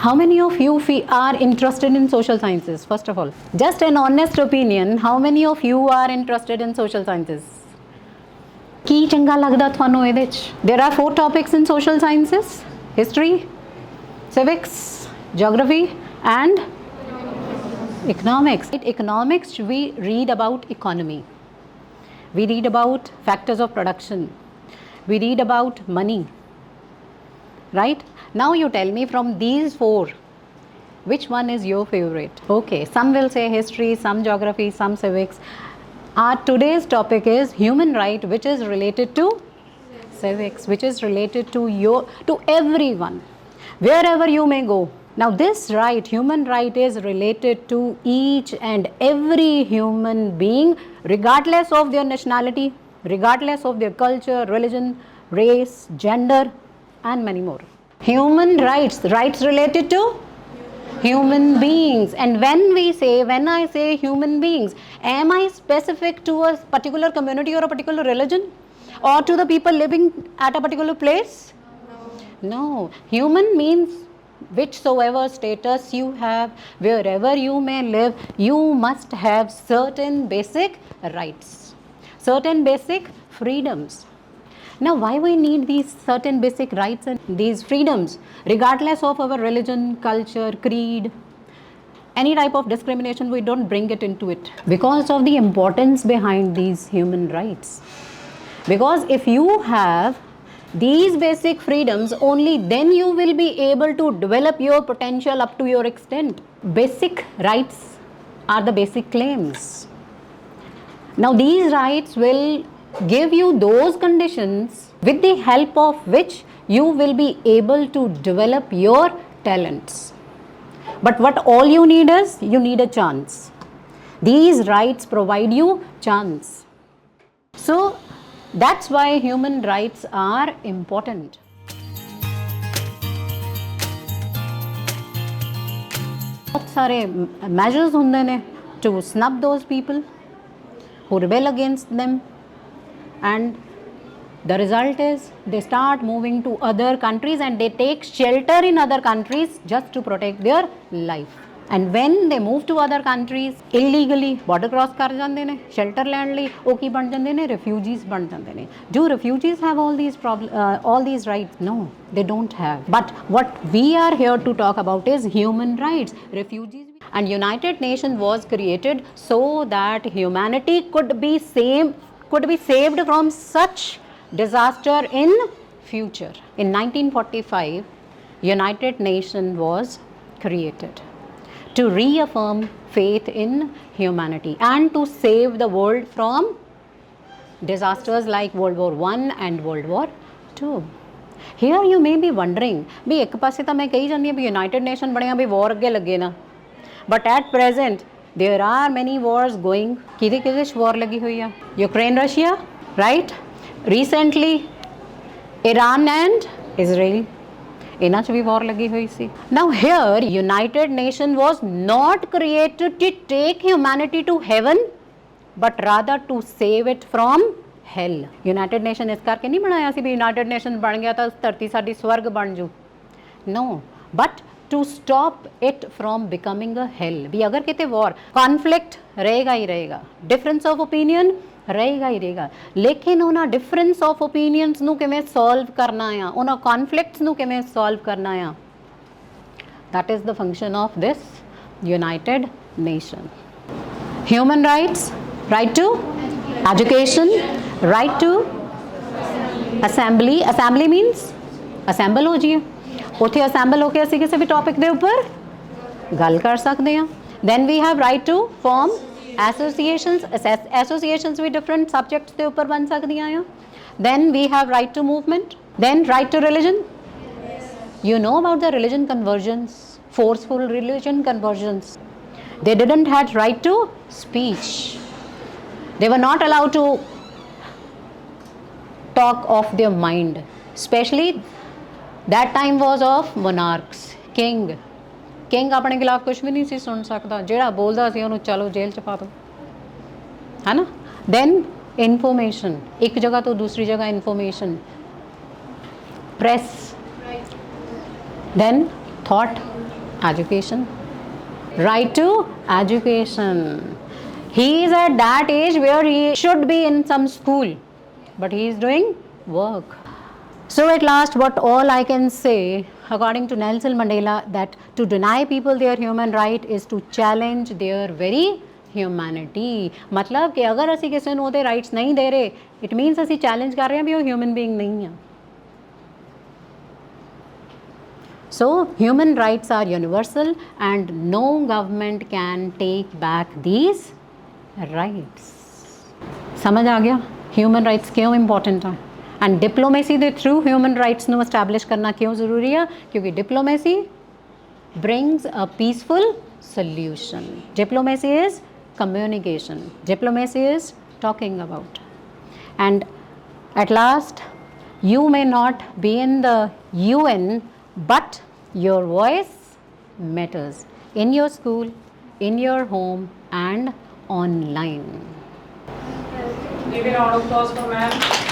How many of you are interested in social sciences? First of all, just an honest opinion, how many of you are interested in social sciences? ਕੀ ਚੰਗਾ ਲੱਗਦਾ ਤੁਹਾਨੂੰ ਇਹਦੇ 'ਚ? There are 4 topics in social sciences: history, civics, geography and economics. In economics we read about economy, we read about factors of production, we read about money, right? Now you tell me, from these 4, which one is your favorite? Okay, some will say history, some geography, some civics. Our today's topic is human right, which is related to civics, which is related to everyone, wherever you may go. Now this right, human right, is related to each and every human being, regardless of their nationality, regardless of their culture, religion, race, gender and many more. Human rights, rights related to human beings. And when I say human beings, am I specific to a particular community or a particular religion, or to the people living at a particular place? No. Human means whichsoever status you have, wherever you may live, you must have certain basic rights, certain basic freedoms. Now, why we need these certain basic rights and these freedoms, regardless of our religion, culture, creed, any type of discrimination? We don't bring it into it because of the importance behind these human rights. Because if you have these basic freedoms, only then you will be able to develop your potential up to your extent. Basic rights are the basic claims. Now these rights will give you those conditions with the help of which you will be able to develop your talents. But what all you need is, you need a chance. These rights provide you chance. So that's why human rights are important. बहुत सारे measures ਹੁੰਦੇ ਨੇ to snub those people who rebel against them, and the result is they start moving to other countries and they take shelter in other countries just to protect their life. And when they move to other countries illegally, border cross ਕਰ ਜਾਂਦੇ ਨੇ shelter ਲੈਣ ਲਈ, ਉਹ ਕੀ ਬਣ ਜਾਂਦੇ ਨੇ? Refugees ਬਣ ਜਾਂਦੇ ਨੇ. Do refugees have all these rights? No, they don't have. But what we are here to talk about is human rights. Refugees and United Nations was created so that humanity could be saved from such disaster in future. In 1945, United Nations was created to reaffirm faith in humanity and to save the world from disasters like World War I and World War II. Here you may be wondering, ਵੀ ਇੱਕ ਪਾਸੇ ਤਾਂ ਮੈਂ ਕਹੀ ਜਾਂਦੀ ਹਾਂ ਵੀ United Nation ਬਣਿਆ ਵੀ war ਅੱਗੇ ਲੱਗੇ ਨਾ, but at present there are many wars going. ਕਿਹਦੇ war ਲੱਗੀ ਹੋਈ ਆ? Ukraine, Russia, right? Recently Iran and Israel, ਇਹਨਾਂ 'ਚ ਵੀ war ਲੱਗੀ ਹੋਈ ਸੀ. Now here United Nation was not created to take humanity to heaven, but rather to save it from hell. United Nation ਇਸ ਕਰਕੇ ਨਹੀਂ ਬਣਾਇਆ ਸੀ ਵੀ United Nation ਬਣ ਗਿਆ ਤਾਂ ਧਰਤੀ ਸਾਡੀ ਸਵਰਗ ਬਣ ਜੂ. No, but to stop it from becoming a hell. ਵੀ ਅਗਰ ਕਿਤੇ war, conflict ਰਹੇਗਾ ਹੀ ਰਹੇਗਾ, difference of opinion ਰਹੇਗਾ ਹੀ ਰਹੇਗਾ, ਲੇਕਿਨ ਉਹਨਾਂ difference of opinions ਨੂੰ ਕਿਵੇਂ solve ਕਰਨਾ ਆ, ਉਹਨਾਂ conflicts ਨੂੰ ਕਿਵੇਂ solve ਕਰਨਾ ਆ, that is the function of this United Nation. Human rights, right to education, right to assembly. Assembly means assemble ਹੋ ਜਾਈਏ, ਉੱਥੇ assemble ਹੋ ਕੇ ਅਸੀਂ ਕਿਸੇ ਵੀ topic ਦੇ ਉੱਪਰ ਗੱਲ ਕਰ ਸਕਦੇ ਹਾਂ. Then we have right to form associations. Associations we different subjects ਦੇ ਉੱਪਰ ਬਣ ਸਕਦੀਆਂ ਆ. Then we have right to movement. Then right to religion. You know about the religion conversions, forceful religion conversions. They didn't have right to speech. They were not allowed to talk of their mind. Especially that time was of monarchs. King ਆਪਣੇ ਖਿਲਾਫ ਕੁਝ ਵੀ ਨਹੀਂ ਸੀ ਸੁਣ ਸਕਦਾ, ਜਿਹੜਾ ਬੋਲਦਾ ਸੀ ਉਹਨੂੰ ਚਲੋ ਜੇਲ੍ਹ 'ਚ ਪਾ ਦਿਓ, ਹੈ ਨਾ. Then information, ਇੱਕ ਜਗ੍ਹਾ ਤੋਂ ਦੂਸਰੀ ਜਗ੍ਹਾ information, press, then thought, Education. Right to education. He is at that age where he should be in some school, but he is doing work. So at last, what all I can say, according to Nelson Mandela, that to deny people their human right is to challenge their very humanity. मतलब कि अगर ਅਸੀਂ ਕਿਸੇ ਨੂੰ ਉਹਦੇ rights नहीं दे रहे, it means ਅਸੀਂ challenge कर रहे हैं भी वो human being नहीं है. So human rights are universal and no government can take back these rights. समझ आ गया human rights क्यों important है and diplomacy ਦੇ through human rights ਨੂੰ establish करना क्यों ज़रूरी है क्योंकि diplomacy brings a peaceful solution. Diplomacy is communication. Diplomacy is talking about. And at last, you may not be in the UN, but your voice matters in your school, in your home, and online. Give a round of applause for ma'am.